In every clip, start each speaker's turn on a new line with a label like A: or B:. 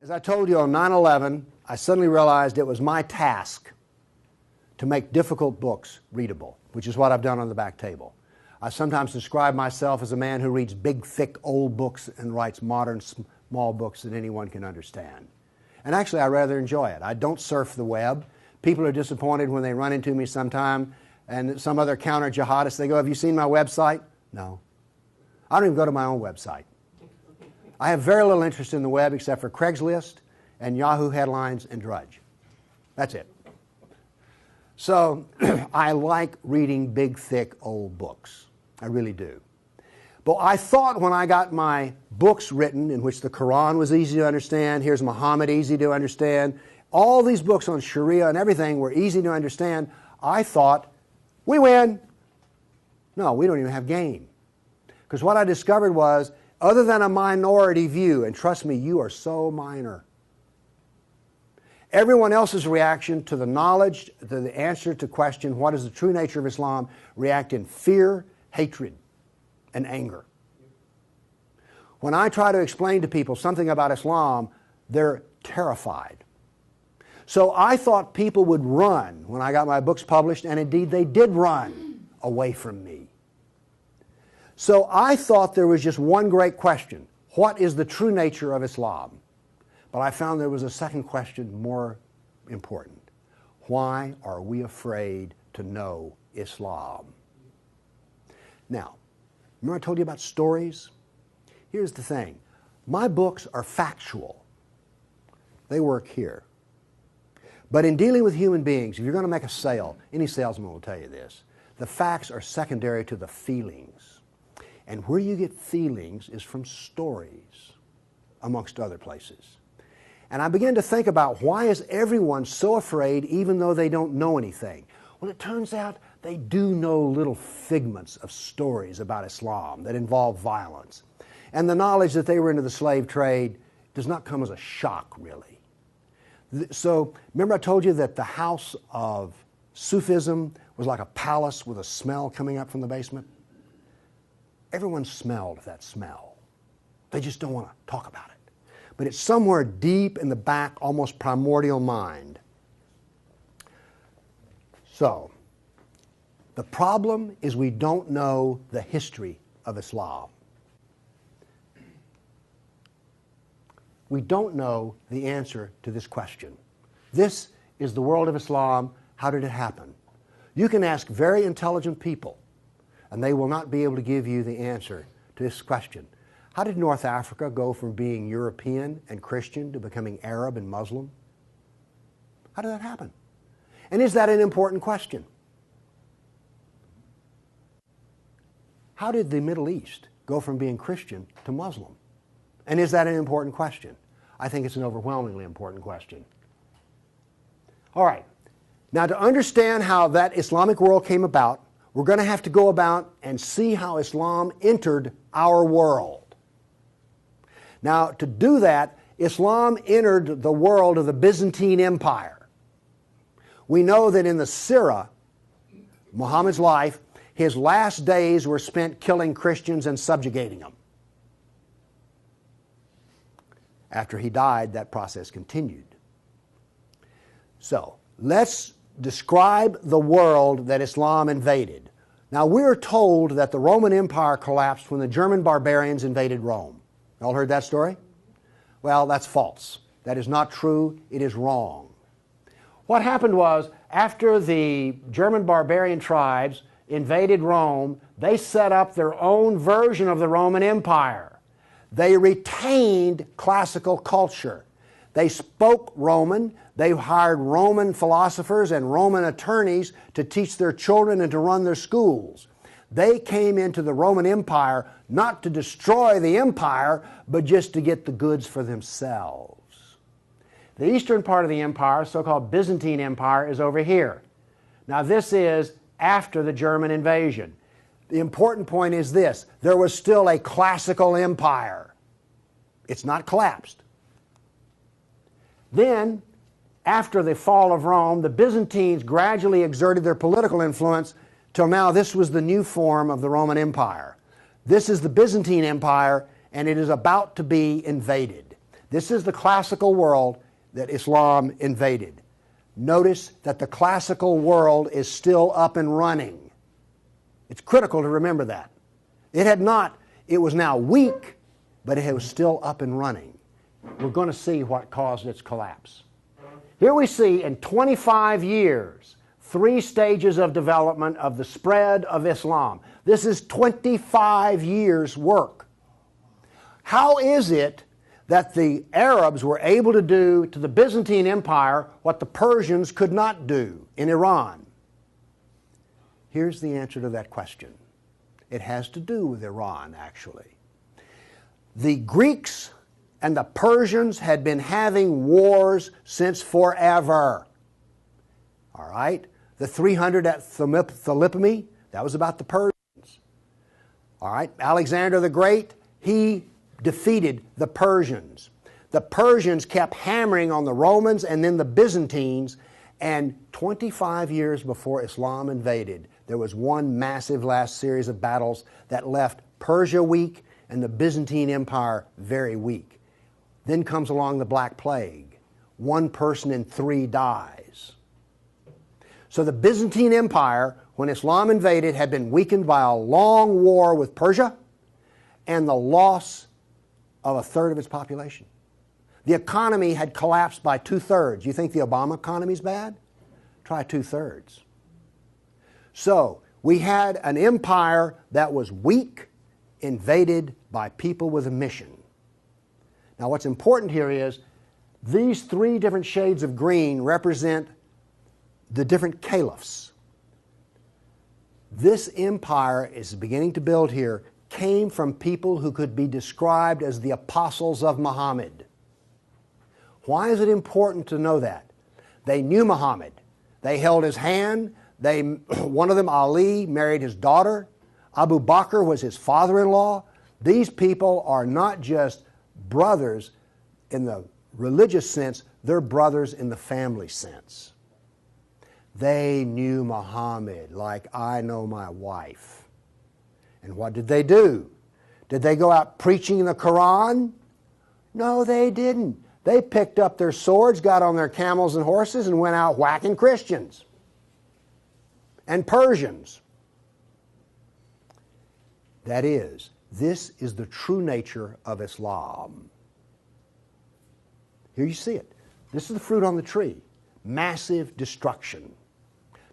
A: As I told you on 9/11, I suddenly realized it was my task to make difficult books readable, which is what I've done on the back table. I sometimes describe myself as a man who reads big, thick, old books and writes modern, small books that anyone can understand. And actually, I rather enjoy it. I don't surf the web. People are disappointed when they run into me sometime and some other counter-jihadist, they go, "Have you seen my website?" No. I don't even go to my own website. I have very little interest in the web except for Craigslist and Yahoo headlines and Drudge. That's it. So I like reading big, thick, old books. I really do. But I thought when I got my books written, in which the Quran was easy to understand, here's Muhammad, easy to understand, all these books on Sharia and everything were easy to understand, I thought, we win. No, we don't even have game. Because what I discovered was, other than a minority view, and trust me, you are so minor, everyone else's reaction to the knowledge, to the answer to question, what is the true nature of Islam, react in fear, hatred, and anger. When I try to explain to people something about Islam, they're terrified. So I thought people would run when I got my books published, and indeed they did run away from me. So I thought there was just one great question. What is the true nature of Islam? But I found there was a second question more important. Why are we afraid to know Islam? Now, remember I told you about stories? Here's the thing. My books are factual. They work here. But in dealing with human beings, if you're going to make a sale, any salesman will tell you this, the facts are secondary to the feelings. And where you get feelings is from stories, amongst other places. And I began to think about, why is everyone so afraid even though they don't know anything? Well, it turns out they do know little figments of stories about Islam that involve violence. And the knowledge that they were into the slave trade does not come as a shock, really. So, remember I told you that the house of Sufism was like a palace with a smell coming up from the basement? Everyone smelled that smell. They just don't want to talk about it. But it's somewhere deep in the back, almost primordial mind. So, the problem is we don't know the history of Islam. We don't know the answer to this question. This is the world of Islam. How did it happen? You can ask very intelligent people, and they will not be able to give you the answer to this question. How did North Africa go from being European and Christian to becoming Arab and Muslim? How did that happen? And is that an important question? How did the Middle East go from being Christian to Muslim? And is that an important question? I think it's an overwhelmingly important question. All right. Now, to understand how that Islamic world came about, we're going to have to go about and see how Islam entered our world. Now, to do that, Islam entered the world of the Byzantine Empire. We know that in the Sirah, Muhammad's life, his last days were spent killing Christians and subjugating them. After he died, that process continued. So, let's describe the world that Islam invaded. Now, we're told that the Roman Empire collapsed when the German barbarians invaded Rome. You all heard that story? Well, that's false. That is not true. It is wrong. What happened was, after the German barbarian tribes invaded Rome, they set up their own version of the Roman Empire. They retained classical culture. They spoke Roman. They hired Roman philosophers and Roman attorneys to teach their children and to run their schools. They came into the Roman Empire not to destroy the empire, but just to get the goods for themselves. The eastern part of the empire, so-called Byzantine Empire, is over here. Now, this is after the German invasion. The important point is this: there was still a classical empire. It's not collapsed. Then, after the fall of Rome, the Byzantines gradually exerted their political influence till now this was the new form of the Roman Empire. This is the Byzantine Empire, and it is about to be invaded. This is the classical world that Islam invaded. Notice that the classical world is still up and running. It's critical to remember that. It was now weak, but it was still up and running. We're going to see what caused its collapse. Here we see in 25 years, 3 stages of development of the spread of Islam. This is 25 years' work. How is it that the Arabs were able to do to the Byzantine Empire what the Persians could not do in Iran? Here's the answer to that question. It has to do with Iran, actually. The Greeks and the Persians had been having wars since forever. All right? The 300 at Thermopylae, that was about the Persians. All right? Alexander the Great, he defeated the Persians. The Persians kept hammering on the Romans and then the Byzantines, and 25 years before Islam invaded, there was one massive last series of battles that left Persia weak and the Byzantine Empire very weak. Then comes along the Black Plague. 1 person in 3 dies. So the Byzantine Empire, when Islam invaded, had been weakened by a long war with Persia and the loss of 1/3 of its population. The economy had collapsed by 2/3. You think the Obama economy is bad? Try 2/3. So we had an empire that was weak, invaded by people with a mission. Now what's important here is these 3 different shades of green represent the different caliphs. This empire is beginning to build here came from people who could be described as the apostles of Muhammad. Why is it important to know that? They knew Muhammad. They held his hand. One of them, Ali, married his daughter. Abu Bakr was his father-in-law. These people are not just brothers in the religious sense, they're brothers in the family sense. They knew Muhammad like I know my wife. And what did they do? Did they go out preaching the Quran? No, they didn't. They picked up their swords, got on their camels and horses, and went out whacking Christians and Persians. That is, this is the true nature of Islam. Here you see it. This is the fruit on the tree. Massive destruction.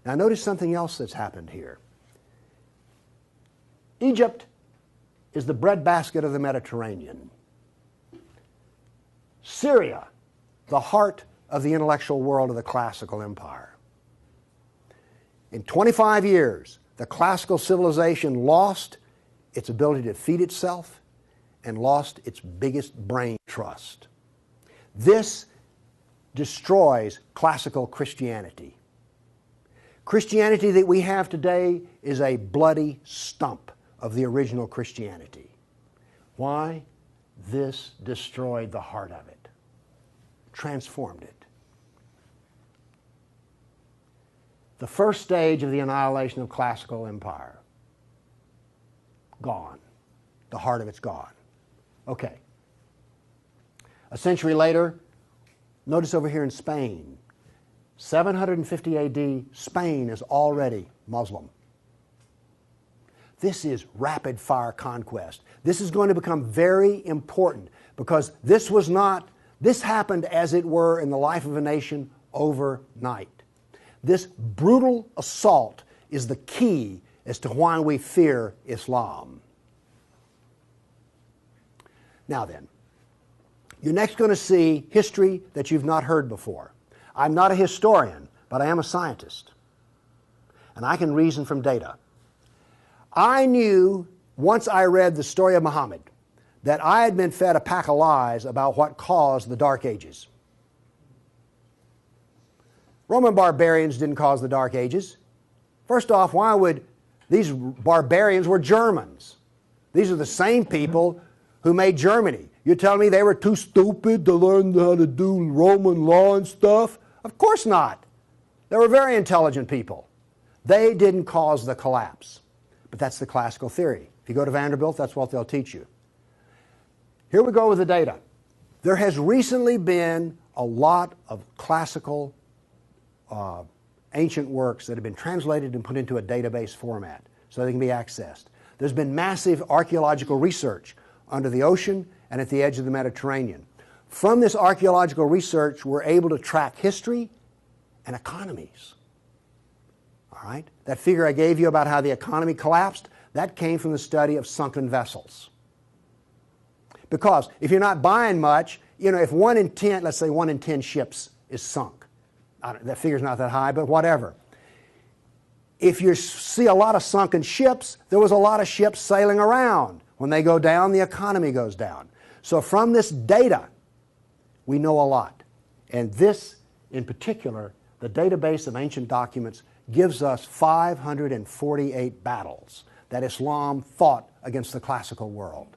A: Now notice something else that's happened here. Egypt is the breadbasket of the Mediterranean. Syria, the heart of the intellectual world of the classical empire. In 25 years, the classical civilization lost its ability to feed itself and lost its biggest brain trust. This destroys classical Christianity. Christianity that we have today is a bloody stump of the original Christianity. Why? This destroyed the heart of it, transformed it. The first stage of the annihilation of classical empire, gone. The heart of it's gone. Okay. A century later, notice over here in Spain, 750 AD, Spain is already Muslim. This is rapid-fire conquest. This is going to become very important because this happened as it were in the life of a nation overnight. This brutal assault is the key as to why we fear Islam. Now then, you're next going to see history that you've not heard before. I'm not a historian, but I am a scientist. And I can reason from data. I knew, once I read the story of Muhammad, that I had been fed a pack of lies about what caused the Dark Ages. Roman barbarians didn't cause the Dark Ages. First off, why would these barbarians were Germans? These are the same people who made Germany. You're telling me they were too stupid to learn how to do Roman law and stuff? Of course not. They were very intelligent people. They didn't cause the collapse. But that's the classical theory. If you go to Vanderbilt, that's what they'll teach you. Here we go with the data. There has recently been a lot of classical ancient works that have been translated and put into a database format so they can be accessed. There's been massive archaeological research under the ocean and at the edge of the Mediterranean. From this archaeological research, we're able to track history and economies. All right? That figure I gave you about how the economy collapsed, that came from the study of sunken vessels. Because if you're not buying much, you know, if 1 in 10, let's say 1 in 10 ships is sunk, that figure's not that high, but whatever. If you see a lot of sunken ships, there was a lot of ships sailing around. When they go down, the economy goes down. So from this data, we know a lot. And this, in particular, the database of ancient documents, gives us 548 battles that Islam fought against the classical world.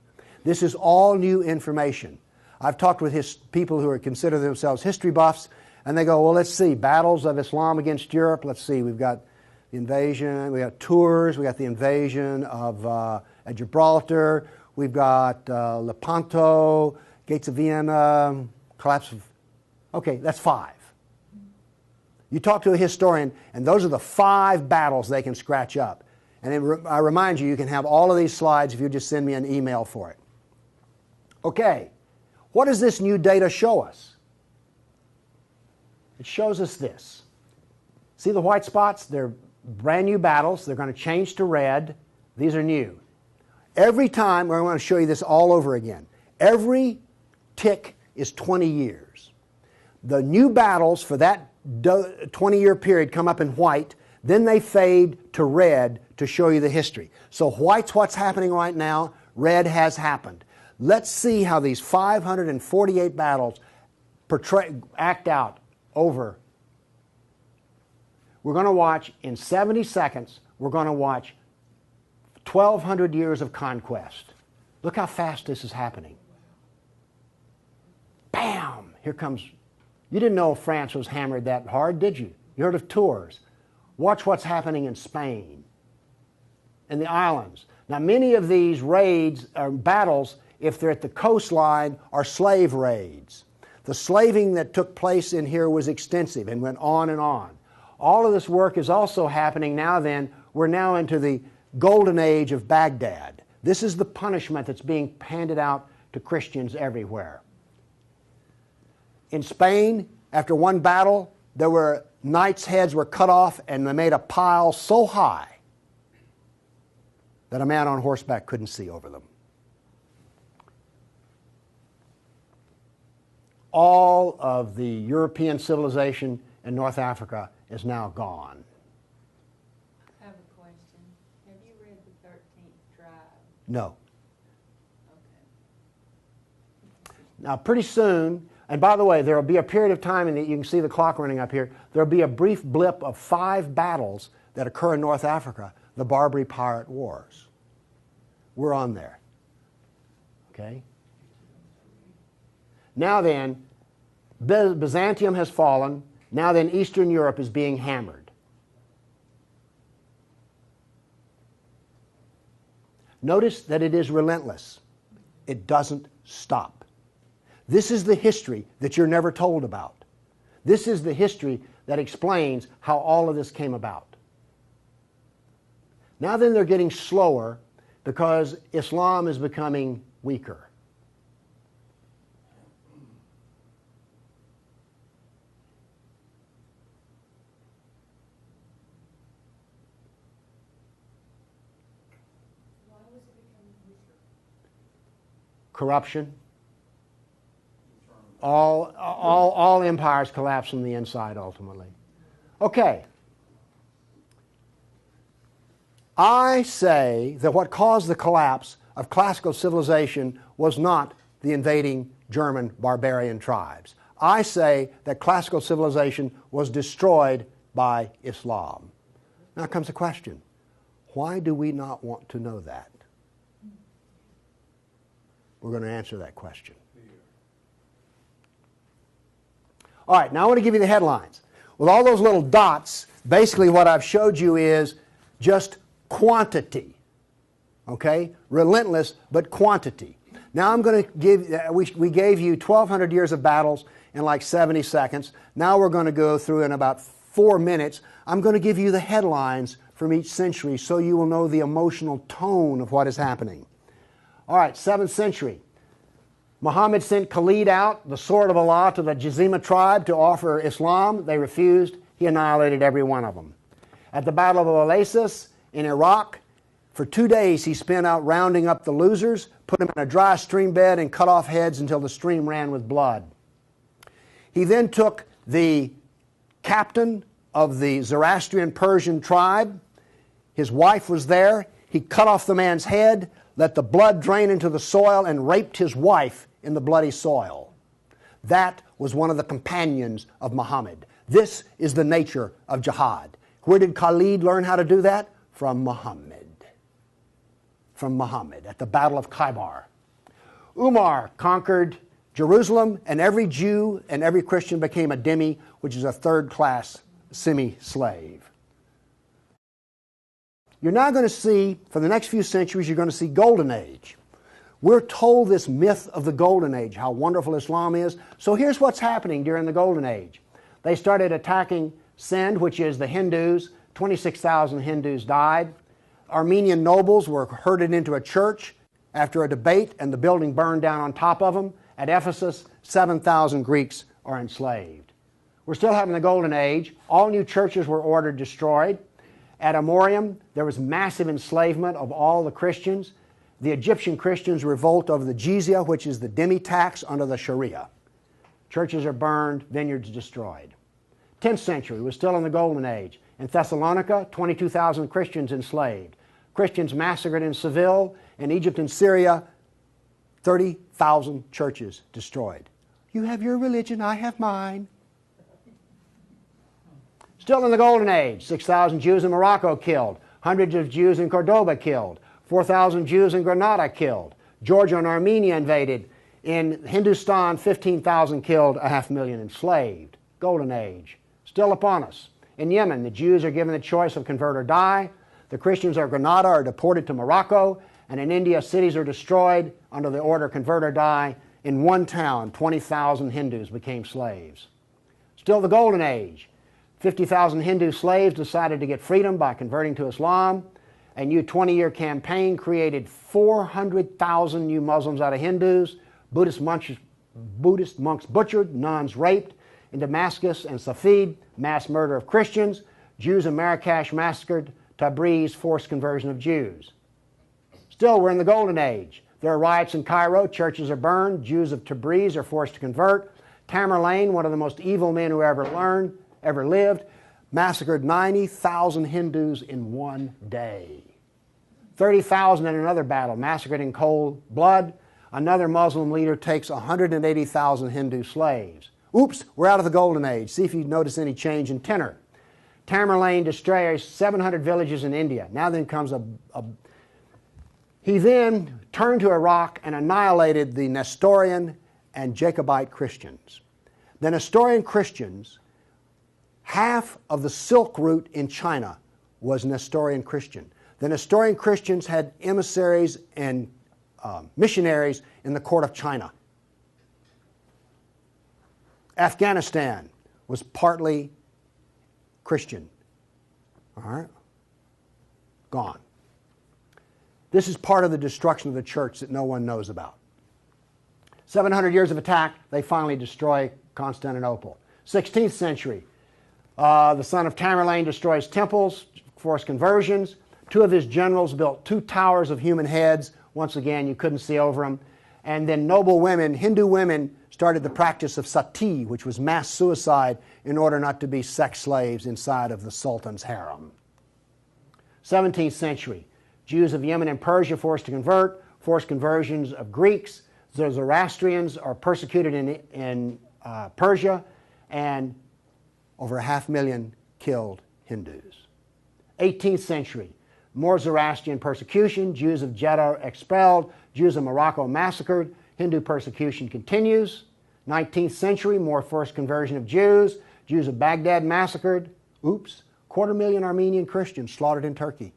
A: This is all new information. I've talked with people who consider themselves history buffs, and they go, well, let's see, battles of Islam against Europe. Let's see, we've got the invasion, we got Tours, we got the invasion of at Gibraltar, we've got Lepanto, Gates of Vienna, collapse of... Okay, that's 5. You talk to a historian, and those are the 5 battles they can scratch up. And then I remind you, you can have all of these slides if you just send me an email for it. Okay, what does this new data show us? It shows us this. See the white spots? They're brand new battles. They're going to change to red. These are new. Every time, we're going to show you this all over again. Every tick is 20 years. The new battles for that 20-year period come up in white, then they fade to red to show you the history. So white's what's happening right now, red has happened. Let's see how these 548 battles act out over. We're going to watch, in 70 seconds, we're going to watch 1,200 years of conquest. Look how fast this is happening. Bam! Here comes... You didn't know France was hammered that hard, did you? You heard of Tours. Watch what's happening in Spain, in the islands. Now, many of these raids or battles, if they're at the coastline, are slave raids. The slaving that took place in here was extensive and went on and on. All of this work is also happening now then. We're now into the golden age of Baghdad. This is the punishment that's being handed out to Christians everywhere. In Spain, after one battle, there were knights' heads were cut off and they made a pile so high that a man on horseback couldn't see over them. All of the European civilization in North Africa is now gone.
B: I have a question. Have you read the 13th tribe?
A: No.
B: Okay.
A: Now, pretty soon, and by the way, there will be a period of time, and you can see the clock running up here, there will be a brief blip of 5 battles that occur in North Africa, the Barbary Pirate Wars. We're on there. Okay? Now then, Byzantium has fallen. Now then, Eastern Europe is being hammered. Notice that it is relentless. It doesn't stop. This is the history that you're never told about. This is the history that explains how all of this came about. Now then, they're getting slower because Islam is becoming weaker. Corruption. All empires collapse from the inside ultimately. Okay. I say that what caused the collapse of classical civilization was not the invading German barbarian tribes. I say that classical civilization was destroyed by Islam. Now comes the question, why do we not want to know that? We're going to answer that question. All right, now I want to give you the headlines. With all those little dots, basically what I've showed you is just quantity. Okay? Relentless, but quantity. Now I'm going to give, we gave you 1,200 years of battles in like 70 seconds. Now we're going to go through in about 4 minutes. I'm going to give you the headlines from each century so you will know the emotional tone of what is happening. All right, 7th century. Muhammad sent Khalid out, the sword of Allah, to the Jazima tribe to offer Islam. They refused. He annihilated every one of them. At the Battle of Oasis in Iraq, for 2 days he spent out rounding up the losers, put them in a dry stream bed, and cut off heads until the stream ran with blood. He then took the captain of the Zoroastrian Persian tribe. His wife was there. He cut off the man's head, let the blood drain into the soil, and raped his wife in the bloody soil. That was one of the companions of Muhammad. This is the nature of jihad. Where did Khalid learn how to do that? From Muhammad. From Muhammad at the Battle of Khaybar. Umar conquered Jerusalem, and every Jew and every Christian became a dhimmi, which is a third-class semi-slave. You're now going to see, for the next few centuries, you're going to see Golden Age. We're told this myth of the Golden Age, how wonderful Islam is. So here's what's happening during the Golden Age. They started attacking Sind, which is the Hindus. 26,000 Hindus died. Armenian nobles were herded into a church after a debate, and the building burned down on top of them. At Ephesus, 7,000 Greeks are enslaved. We're still having the Golden Age. All new churches were ordered destroyed. At Amorium, there was massive enslavement of all the Christians. The Egyptian Christians revolt over the jizya, which is the dhimmi tax under the Sharia. Churches are burned, vineyards destroyed. 10th century was still in the Golden Age. In Thessalonica, 22,000 Christians enslaved. Christians massacred in Seville. In Egypt and Syria, 30,000 churches destroyed. You have your religion, I have mine. Still in the Golden Age, 6,000 Jews in Morocco killed, hundreds of Jews in Cordoba killed, 4,000 Jews in Granada killed, Georgia and Armenia invaded. In Hindustan, 15,000 killed, 500,000 enslaved. Golden Age, still upon us. In Yemen, the Jews are given the choice of convert or die. The Christians of Granada are deported to Morocco. And in India, cities are destroyed under the order convert or die. In one town, 20,000 Hindus became slaves. Still the Golden Age. 50,000 Hindu slaves decided to get freedom by converting to Islam. A new 20-year campaign created 400,000 new Muslims out of Hindus. Buddhist monks butchered, nuns raped. In Damascus and Safed, mass murder of Christians. Jews in Marrakesh massacred. Tabriz, forced conversion of Jews. Still, we're in the Golden Age. There are riots in Cairo. Churches are burned. Jews of Tabriz are forced to convert. Tamerlane, one of the most evil men who ever lived, massacred 90,000 Hindus in one day. 30,000 in another battle, massacred in cold blood. Another Muslim leader takes 180,000 Hindu slaves. Oops, we're out of the Golden Age. See if you notice any change in tenor. Tamerlane destroys 700 villages in India. Now then comes He then turned to Iraq and annihilated the Nestorian and Jacobite Christians. The Nestorian Christians, half of the Silk Route in China was Nestorian Christian. The Nestorian Christians had emissaries and missionaries in the court of China. Afghanistan was partly Christian. All right? Gone. This is part of the destruction of the church that no one knows about. 700 years of attack, they finally destroy Constantinople. 16th century, the son of Tamerlane destroys temples, forced conversions. Two of his generals built 2 towers of human heads. Once again, you couldn't see over them. And then noble women, Hindu women, started the practice of sati, which was mass suicide in order not to be sex slaves inside of the Sultan's harem. 17th century, Jews of Yemen and Persia forced to convert, forced conversions of Greeks. The Zoroastrians are persecuted in Persia, and over 500,000 killed Hindus. 18th century, more Zoroastrian persecution, Jews of Jeddah expelled, Jews of Morocco massacred, Hindu persecution continues. 19th century, more forced conversion of Jews, Jews of Baghdad massacred. Oops, 250,000 Armenian Christians slaughtered in Turkey.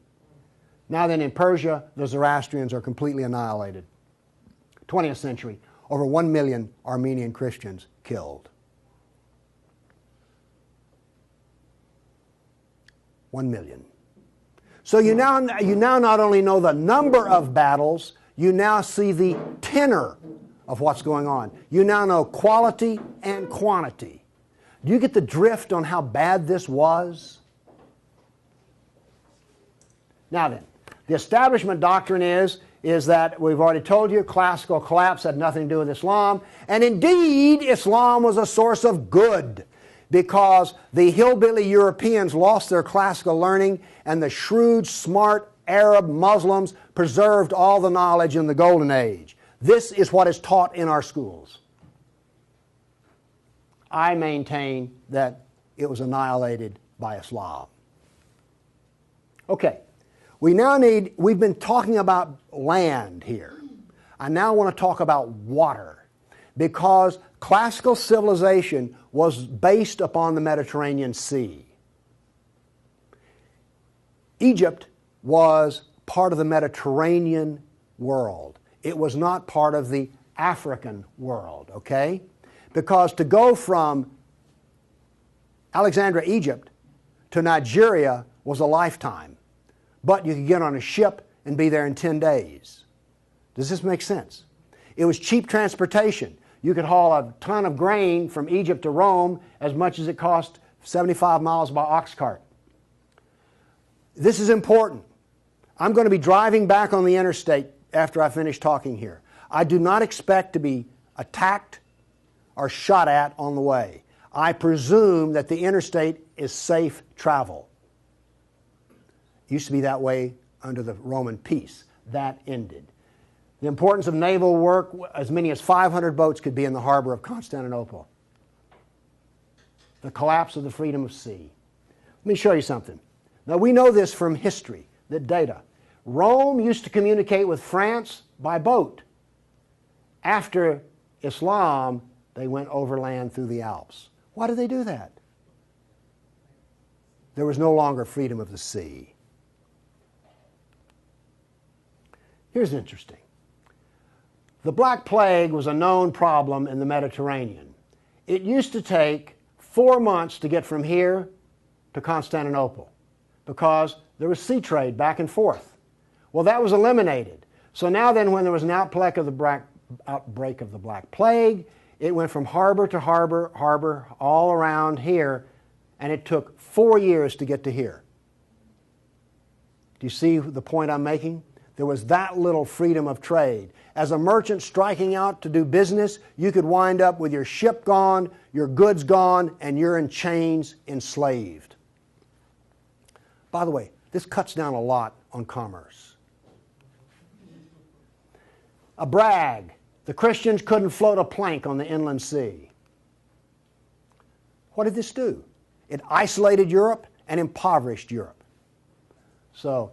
A: Now then, in Persia, the Zoroastrians are completely annihilated. 20th century, over 1 million Armenian Christians killed. 1 million. So you now not only know the number of battles, you now see the tenor of what's going on. You now know quality and quantity. Do you get the drift on how bad this was? Now then, the establishment doctrine is that we've already told you classical collapse had nothing to do with Islam, and indeed Islam was a source of good because the hillbilly Europeans lost their classical learning and the shrewd, smart Arab Muslims preserved all the knowledge in the Golden Age. This is what is taught in our schools. I maintain that it was annihilated by Islam. Okay, we've been talking about land here. I now want to talk about water because classical civilization was based upon the Mediterranean Sea. Egypt was part of the Mediterranean world. It was not part of the African world, okay? Because to go from Alexandria, Egypt to Nigeria was a lifetime. But you could get on a ship and be there in 10 days. Does this make sense? It was cheap transportation. You could haul a ton of grain from Egypt to Rome as much as it cost 75 miles by ox cart. This is important. I'm going to be driving back on the interstate after I finish talking here. I do not expect to be attacked or shot at on the way. I presume that the interstate is safe travel. It used to be that way under the Roman peace. That ended. The importance of naval work, as many as 500 boats could be in the harbor of Constantinople. The collapse of the freedom of sea. Let me show you something. Now we know this from history, the data. Rome used to communicate with France by boat. After Islam, they went overland through the Alps. Why did they do that? There was no longer freedom of the sea. Here's interesting. The Black Plague was a known problem in the Mediterranean. It used to take 4 months to get from here to Constantinople because there was sea trade back and forth. Well, that was eliminated. So now then, when there was an outbreak of the Black Plague, it went from harbor to harbor, all around here, and it took 4 years to get to here. Do you see the point I'm making? There was that little freedom of trade. As a merchant striking out to do business, you could wind up with your ship gone, your goods gone, and you're in chains, enslaved. By the way, this cuts down a lot on commerce. A brag. The Christians couldn't float a plank on the inland sea. What did this do? It isolated Europe and impoverished Europe. So,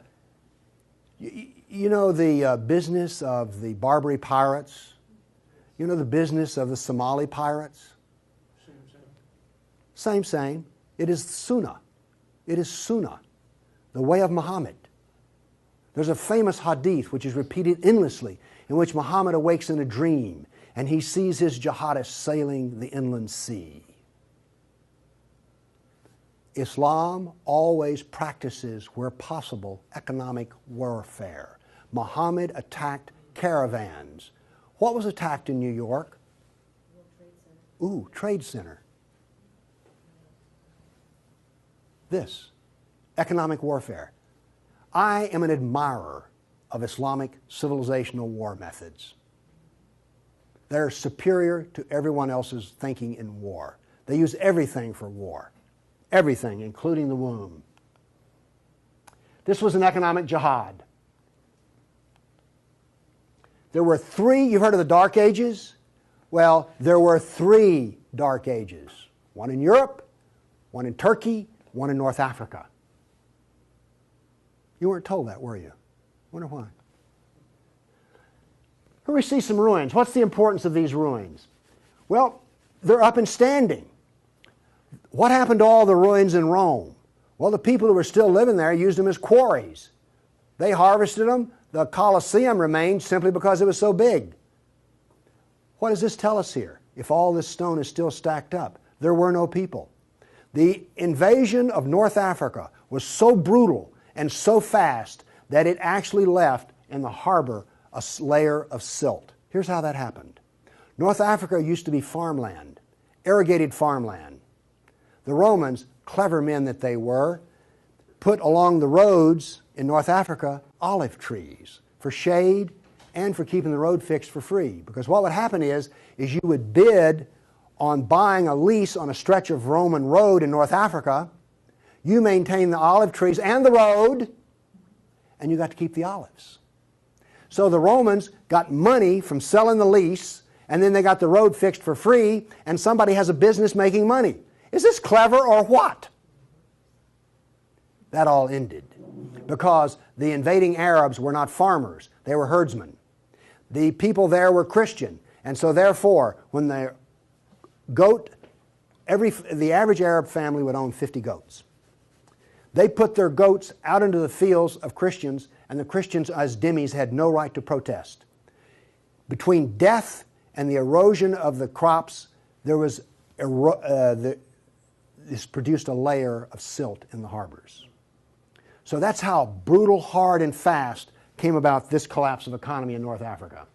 A: you know the business of the Barbary pirates? You know the business of the Somali pirates? Same. It is Sunnah. It is Sunnah, the way of Muhammad. There's a famous hadith which is repeated endlessly in which Muhammad awakes in a dream and he sees his jihadists sailing the inland sea. Islam always practices, where possible, economic warfare. Muhammad attacked caravans. What was attacked in New York? Ooh, Trade Center. This, economic warfare. I am an admirer of Islamic civilizational war methods. They're superior to everyone else's thinking in war. They use everything for war. Everything, including the womb. This was an economic jihad. There were 3, you've heard of the Dark Ages? Well, there were 3 Dark Ages. One in Europe, one in Turkey, one in North Africa. You weren't told that, were you? Wonder why. Here we see some ruins. What's the importance of these ruins? Well, they're up and standing. What happened to all the ruins in Rome? Well, the people who were still living there used them as quarries. They harvested them. The Colosseum remained simply because it was so big. What does this tell us here? If all this stone is still stacked up, there were no people. The invasion of North Africa was so brutal and so fast that it actually left in the harbor a layer of silt. Here's how that happened. North Africa used to be farmland, irrigated farmland. The Romans, clever men that they were, put along the roads in North Africa olive trees for shade and for keeping the road fixed for free. Because what would happen is you would bid on buying a lease on a stretch of Roman road in North Africa. You maintain the olive trees and the road, and you got to keep the olives. So the Romans got money from selling the lease, and then they got the road fixed for free, and somebody has a business making money. Is this clever or what? That all ended because the invading Arabs were not farmers, they were herdsmen. The people there were Christian, and so therefore, when the average Arab family would own 50 goats. They put their goats out into the fields of Christians, and the Christians as dhimmis had no right to protest. Between death and the erosion of the crops, there was this produced a layer of silt in the harbors. So that's how brutal, hard, and fast came about this collapse of economy in North Africa.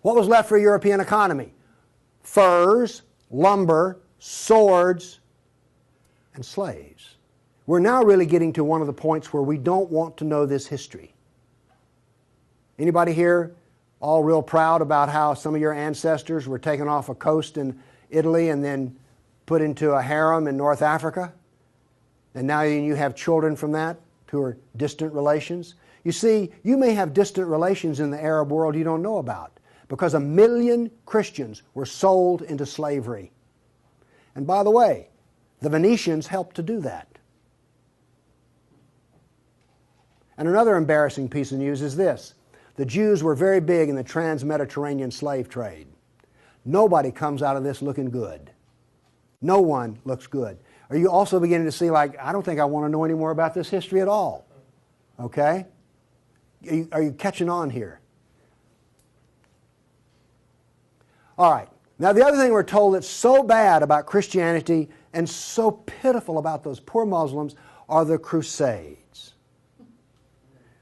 A: What was left for a European economy? Furs, lumber, swords, and slaves. We're now really getting to one of the points where we don't want to know this history. Anybody here all real proud about how some of your ancestors were taken off a coast in Italy and then put into a harem in North Africa? And now you have children from that who are distant relations? You see, you may have distant relations in the Arab world you don't know about because 1 million Christians were sold into slavery. And by the way, the Venetians helped to do that. And another embarrassing piece of news is this. The Jews were very big in the trans-Mediterranean slave trade. Nobody comes out of this looking good. No one looks good. Are you also beginning to see, like, I don't think I want to know any more about this history at all? Okay? Are you catching on here? All right. Now, the other thing we're told that's so bad about Christianity and so pitiful about those poor Muslims are the Crusades.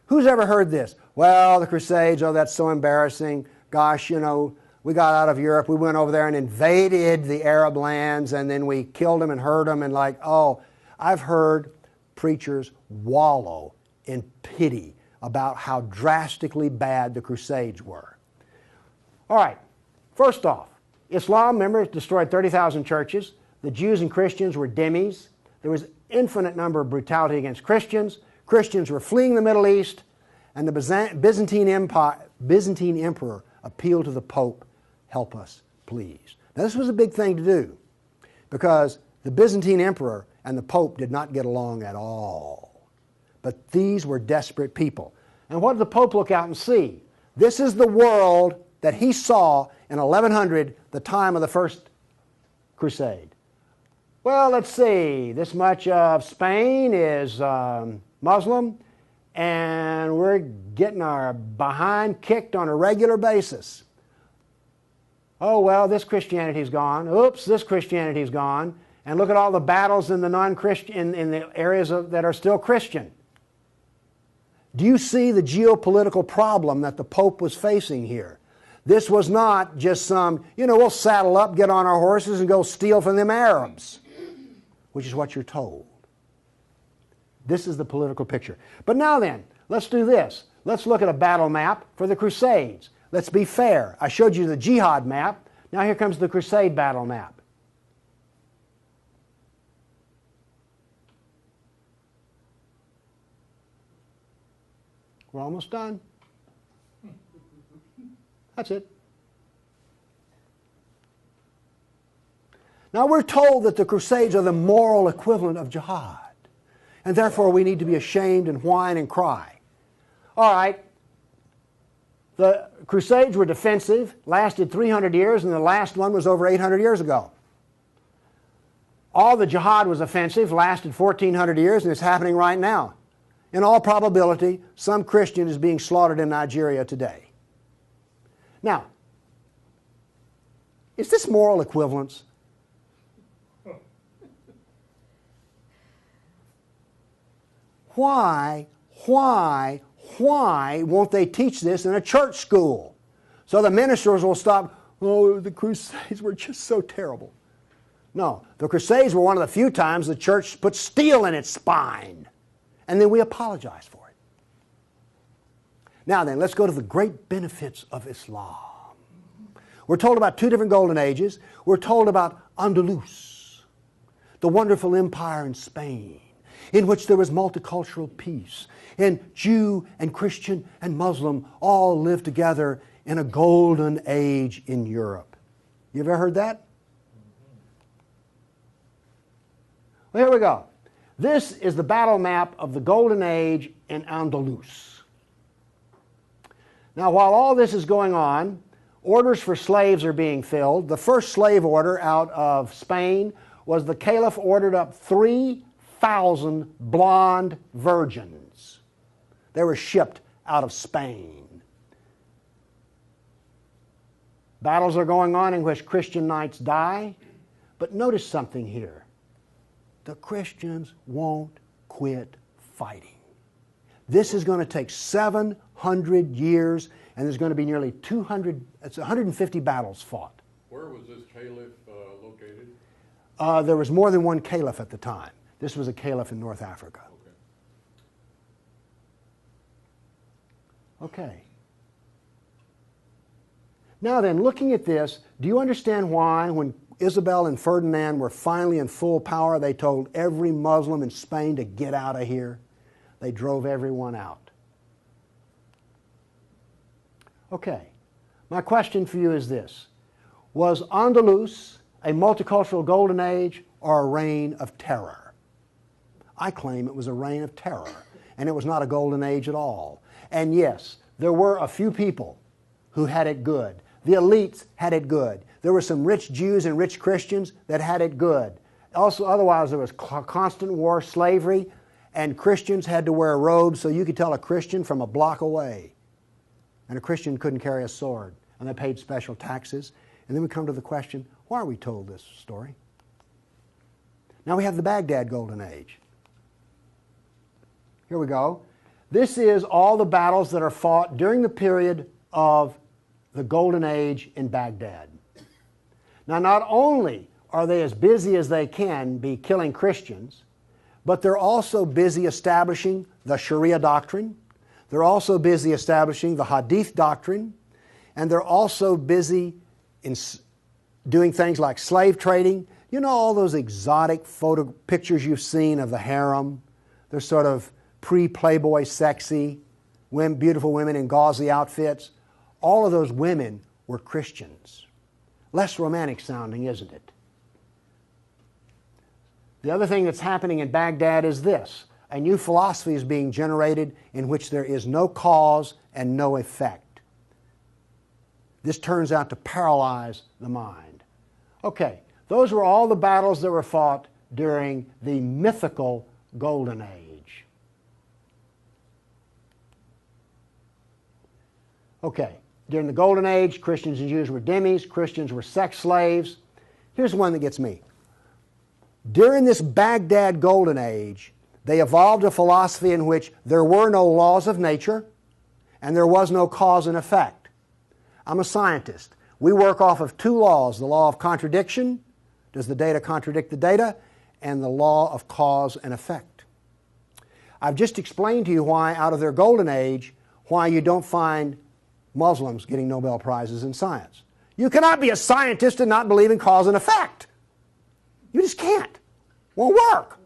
A: Who's ever heard this? Well, the Crusades, oh, that's so embarrassing. Gosh, you know, we got out of Europe, we went over there and invaded the Arab lands, and then we killed them and hurt them, and like, oh, I've heard preachers wallow in pity about how drastically bad the Crusades were. All right, first off, Islam, remember, destroyed 30,000 churches. The Jews and Christians were dhimmis. There was infinite number of brutality against Christians. Christians were fleeing the Middle East, and the Byzantine emperor appealed to the Pope, help us, please. Now, this was a big thing to do because the Byzantine emperor and the Pope did not get along at all. But these were desperate people. And what did the Pope look out and see? This is the world that he saw in 1100, the time of the First Crusade. Well, let's see. This much of Spain is Muslim, and we're getting our behind kicked on a regular basis. Oh, well, this Christianity's gone. Oops, this Christianity's gone. And look at all the battles in the non-Christian, in the areas that are still Christian. Do you see the geopolitical problem that the Pope was facing here? This was not just some, we'll saddle up, get on our horses, and go steal from them Arabs, which is what you're told. This is the political picture. But now then, let's do this. Let's look at a battle map for the Crusades. Let's be fair. I showed you the jihad map. Now here comes the Crusade battle map. We're almost done. That's it. Now we're told that the Crusades are the moral equivalent of jihad. And therefore we need to be ashamed and whine and cry. All right. The Crusades were defensive, lasted 300 years, and the last one was over 800 years ago. All the jihad was offensive, lasted 1,400 years, and it's happening right now. In all probability, some Christian is being slaughtered in Nigeria today. Now, Is this moral equivalence? Why won't they teach this in a church school? So the ministers will stop, oh, the Crusades were just so terrible. No, the Crusades were one of the few times the church put steel in its spine. And then we apologize for it. Now then, let's go to the great benefits of Islam. We're told about two different golden ages. We're told about Andalus, the wonderful empire in Spain, in which there was multicultural peace, and Jew and Christian and Muslim all lived together in a golden age in Europe. You ever heard that? Well, here we go. This is the battle map of the golden age in Andalus. Now, while all this is going on, orders for slaves are being filled. The first slave order out of Spain was the Caliph ordered up 3,000 blonde virgins. They were shipped out of Spain. Battles are going on in which Christian knights die. But notice something here. The Christians won't quit fighting. This is going to take 700 years, and there's going to be nearly 150 battles fought.
C: Where was this caliph located?
A: There was more than one caliph at the time. This was a caliph in North Africa. Okay. Now then, looking at this, do you understand why when Isabel and Ferdinand were finally in full power, they told every Muslim in Spain to get out of here? They drove everyone out. Okay, my question for you is this. Was Andalus a multicultural golden age or a reign of terror? I claim it was a reign of terror, and it was not a golden age at all. And yes, there were a few people who had it good. The elites had it good. There were some rich Jews and rich Christians that had it good. Also, otherwise, there was constant war, slavery, and Christians had to wear robes so you could tell a Christian from a block away. And a Christian couldn't carry a sword, and they paid special taxes. And then we come to the question, why are we told this story? Now we have the Baghdad Golden Age. Here we go. This is all the battles that are fought during the period of the Golden Age in Baghdad. Now, not only are they as busy as they can be killing Christians, but they're also busy establishing the Sharia doctrine. They're also busy establishing the Hadith doctrine. And they're also busy in doing things like slave trading. You know all those exotic photo pictures you've seen of the harem? They're sort of pre-Playboy sexy, beautiful women in gauzy outfits. All of those women were Christians. Less romantic sounding, isn't it? The other thing that's happening in Baghdad is this. A new philosophy is being generated in which there is no cause and no effect. This turns out to paralyze the mind. Okay, those were all the battles that were fought during the mythical Golden Age. Okay, during the Golden Age, Christians and Jews were dhimmis, Christians were sex slaves. Here's one that gets me. During this Baghdad Golden Age, they evolved a philosophy in which there were no laws of nature and there was no cause and effect. I'm a scientist. We work off of two laws, the law of contradiction, does the data contradict the data, and the law of cause and effect. I've just explained to you why, out of their Golden Age, why you don't find Muslims getting Nobel Prizes in science. You cannot be a scientist and not believe in cause and effect. You just can't. Won't work.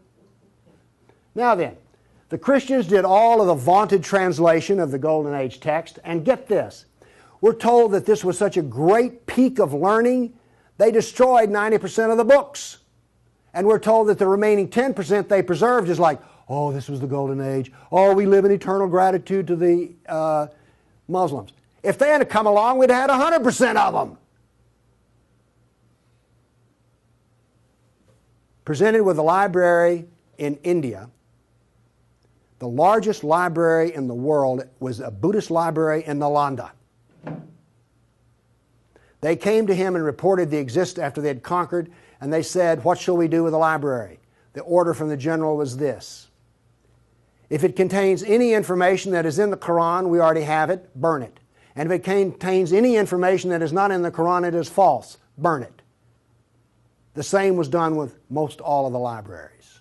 A: Now then, the Christians did all of the vaunted translation of the Golden Age text, and get this. We're told that this was such a great peak of learning, they destroyed 90% of the books. And we're told that the remaining 10% they preserved is like, oh, this was the Golden Age. Oh, we live in eternal gratitude to the Muslims. If they had come along, we'd have had 100% of them. Presented with a library in India, the largest library in the world was a Buddhist library in Nalanda. They came to him and reported the existence after they had conquered, and they said, "What shall we do with the library?" The order from the general was this: if it contains any information that is in the Quran, we already have it, burn it. And if it contains any information that is not in the Quran, it is false, burn it. The same was done with most all of the libraries.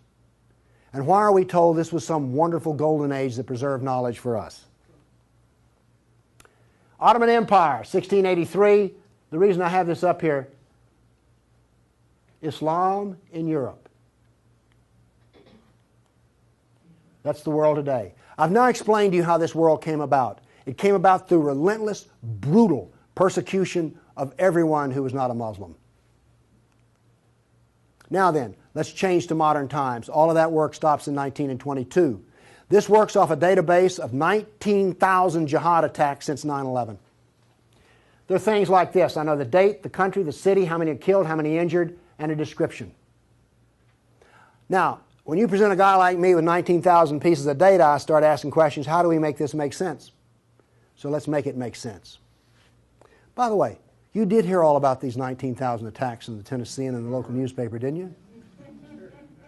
A: And why are we told this was some wonderful golden age that preserved knowledge for us? Ottoman Empire, 1683. The reason I have this up here, Islam in Europe. That's the world today. I've now explained to you how this world came about. It came about through relentless, brutal persecution of everyone who was not a Muslim. Now then, let's change to modern times. All of that work stops in 1922. This works off a database of 19,000 jihad attacks since 9/11. There are things like this. I know the date, the country, the city, how many are killed, how many injured, and a description. Now, when you present a guy like me with 19,000 pieces of data, I start asking questions. How do we make this make sense? So let's make it make sense. By the way, you did hear all about these 19,000 attacks in the Tennessean and the local newspaper, didn't you?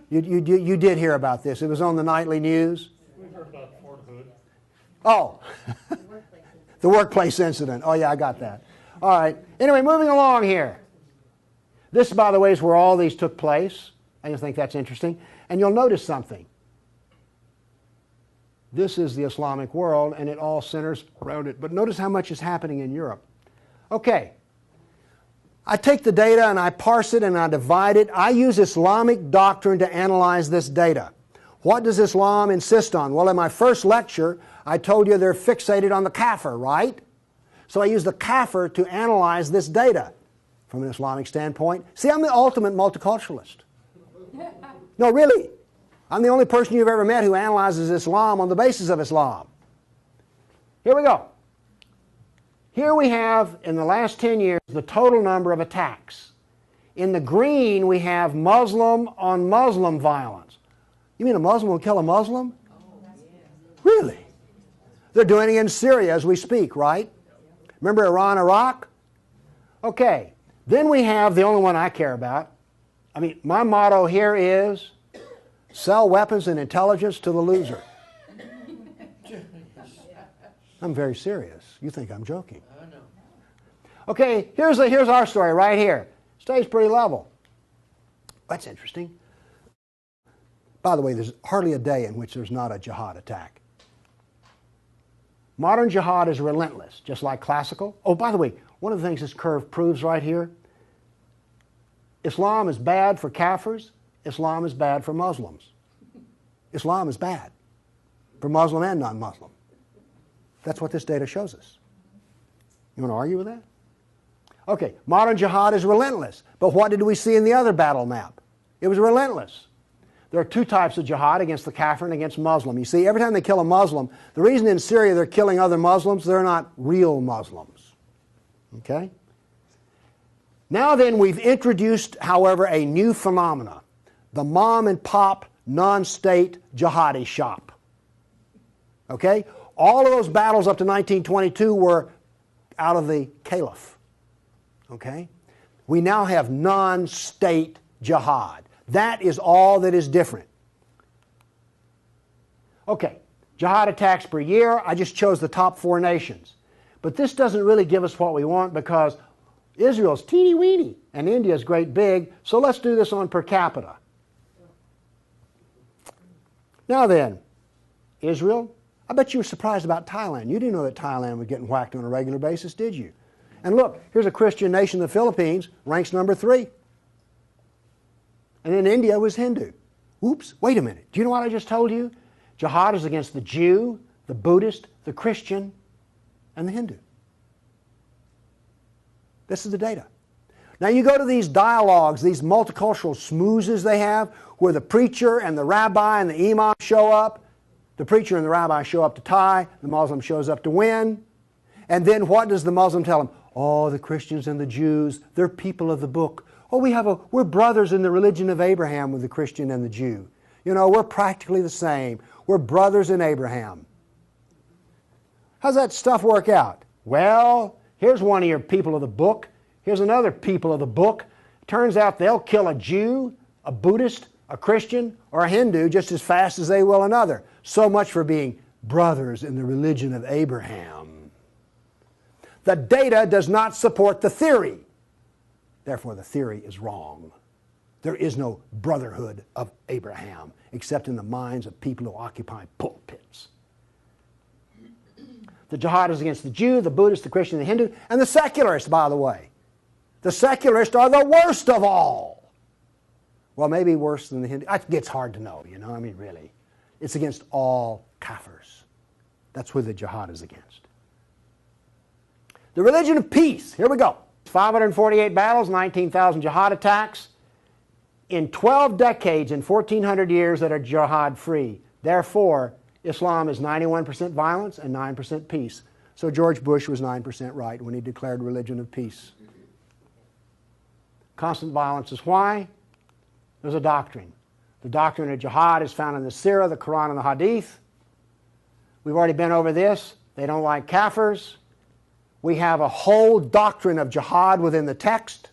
A: You did hear about this. It was on the nightly news.
D: We heard about Fort Hood.
A: Oh, the workplace incident. Oh yeah, I got that. All right. Anyway, moving along here. This, by the way, is where all these took place. I just think that's interesting. And you'll notice something. This is the Islamic world, and it all centers around it. But notice how much is happening in Europe. Okay. I take the data and I parse it and I divide it. I use Islamic doctrine to analyze this data. What does Islam insist on? Well, in my first lecture, I told you they're fixated on the kafir, right? So I use the kafir to analyze this data from an Islamic standpoint. See, I'm the ultimate multiculturalist. No, really. I'm the only person you've ever met who analyzes Islam on the basis of Islam. Here we go. Here we have, in the last 10 years, the total number of attacks. In the green, we have Muslim on Muslim violence. You mean a Muslim will kill a Muslim? Really? They're doing it in Syria as we speak, right? Remember Iran, Iraq? Okay. Then we have the only one I care about. I mean, my motto here is sell weapons and intelligence to the loser. I'm very serious. You think I'm joking.
D: I know.
A: Okay, here's our story right here. Stays pretty level. That's interesting. By the way, there's hardly a day in which there's not a jihad attack. Modern jihad is relentless, just like classical. Oh, by the way, one of the things this curve proves right here, Islam is bad for Kafirs. Islam is bad for Muslims. Islam is bad for Muslim and non-Muslim. That's what this data shows us. You want to argue with that? Okay, modern jihad is relentless. But what did we see in the other battle map? It was relentless. There are two types of jihad, against the kafir and against Muslim. You see, every time they kill a Muslim, the reason in Syria they're killing other Muslims, they're not real Muslims. Okay? Now then, we've introduced, however, a new phenomena. The mom and pop non-state jihadi shop. Okay? All of those battles up to 1922 were out of the caliph. Okay? We now have non-state jihad. That is all that is different. Okay, jihad attacks per year. I just chose the top 4 nations. But this doesn't really give us what we want because Israel's teeny weeny and India's great big, so let's do this on per capita. Now then, Israel, I bet you were surprised about Thailand. You didn't know that Thailand was getting whacked on a regular basis, did you? And look, here's a Christian nation, the Philippines, ranks number 3. And then India was Hindu. Oops, wait a minute. Do you know what I just told you? Jihad is against the Jew, the Buddhist, the Christian, and the Hindu. This is the data. Now you go to these dialogues, these multicultural smoozes they have, where the preacher and the rabbi and the imam show up. The preacher and the rabbi show up to tie, the Muslim shows up to win. And then what does the Muslim tell them? Oh, the Christians and the Jews, they're people of the book. Oh, we're brothers in the religion of Abraham with the Christian and the Jew. You know, we're practically the same. We're brothers in Abraham. How's that stuff work out? Well, here's one of your people of the book. Here's another people of the book. Turns out they'll kill a Jew, a Buddhist, a Christian, or a Hindu just as fast as they will another. So much for being brothers in the religion of Abraham. The data does not support the theory. Therefore, the theory is wrong. There is no brotherhood of Abraham except in the minds of people who occupy pulpits. The jihad is against the Jew, the Buddhist, the Christian, the Hindu, and the secularists, by the way. The secularists are the worst of all. Well, maybe worse than the Hindu. It gets hard to know, you know, I mean, really. It's against all kafirs. That's who the jihad is against. The religion of peace. Here we go. 548 battles, 19,000 jihad attacks. In 12 decades, in 1,400 years that are jihad-free. Therefore, Islam is 91% violence and 9% peace. So George Bush was 9% right when he declared religion of peace. Constant violence is why? There's a doctrine. The doctrine of jihad is found in the Sirah, the Quran, and the Hadith. We've already been over this. They don't like kafirs. We have a whole doctrine of jihad within the text.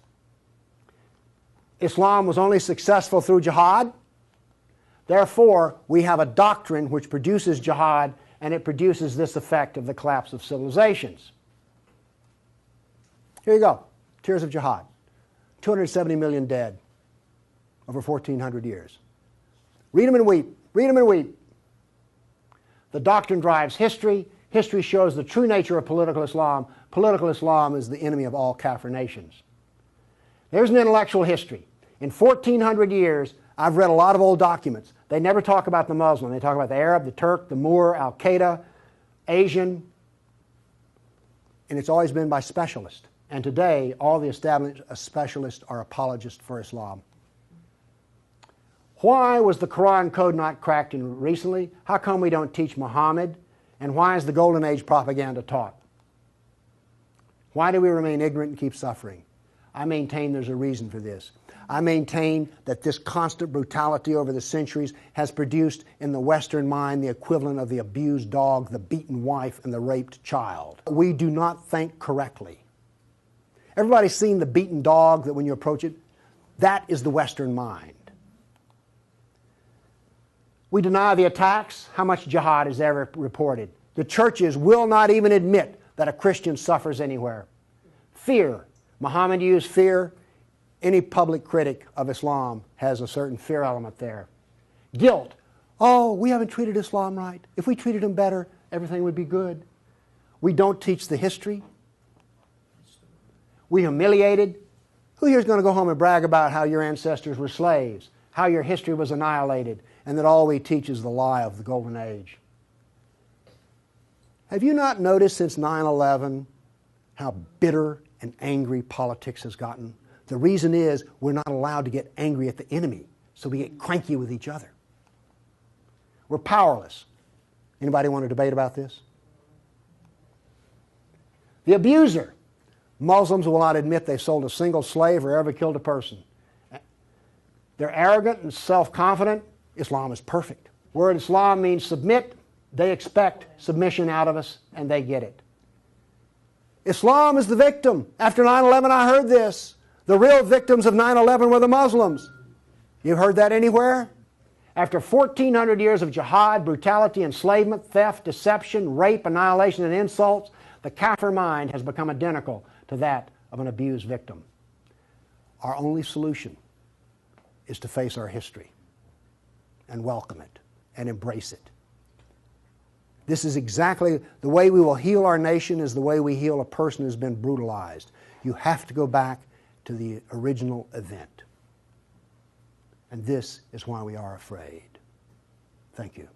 A: Islam was only successful through jihad. Therefore, we have a doctrine which produces jihad, and it produces this effect of the collapse of civilizations. Here you go. Tears of jihad. 270 million dead over 1,400 years. Read them and weep. Read them and weep. The doctrine drives history. History shows the true nature of political Islam. Political Islam is the enemy of all Kafir nations. There's an intellectual history. In 1,400 years, I've read a lot of old documents. They never talk about the Muslim. They talk about the Arab, the Turk, the Moor, Al-Qaeda, Asian, and it's always been by specialists. And today, all the established specialists are apologists for Islam. Why was the Quran code not cracked recently? How come we don't teach Muhammad? And why is the Golden Age propaganda taught? Why do we remain ignorant and keep suffering? I maintain there's a reason for this. I maintain that this constant brutality over the centuries has produced in the Western mind the equivalent of the abused dog, the beaten wife, and the raped child. We do not think correctly. Everybody's seen the beaten dog that when you approach it, that is the Western mind. We deny the attacks. How much jihad is ever reported? The churches will not even admit that a Christian suffers anywhere. Fear. Muhammad used fear. Any public critic of Islam has a certain fear element there. Guilt. Oh, we haven't treated Islam right. If we treated him better, everything would be good. We don't teach the history. We humiliated. Who here is going to go home and brag about how your ancestors were slaves, how your history was annihilated, and that all we teach is the lie of the Golden Age? Have you not noticed since 9/11 how bitter and angry politics has gotten? The reason is we're not allowed to get angry at the enemy, so we get cranky with each other. We're powerless. Anybody want to debate about this? The abuser. Muslims will not admit they sold a single slave or ever killed a person. They're arrogant and self-confident. Islam is perfect. Word Islam means submit. They expect submission out of us, and they get it. Islam is the victim. After 9/11, I heard this. The real victims of 9/11 were the Muslims. You've heard that anywhere? After 1,400 years of jihad, brutality, enslavement, theft, deception, rape, annihilation, and insults, the Kafir mind has become identical to that of an abused victim. Our only solution is to face our history and welcome it and embrace it. This is exactly the way we will heal our nation, is the way we heal a person who's been brutalized. You have to go back to the original event. And this is why we are afraid. Thank you.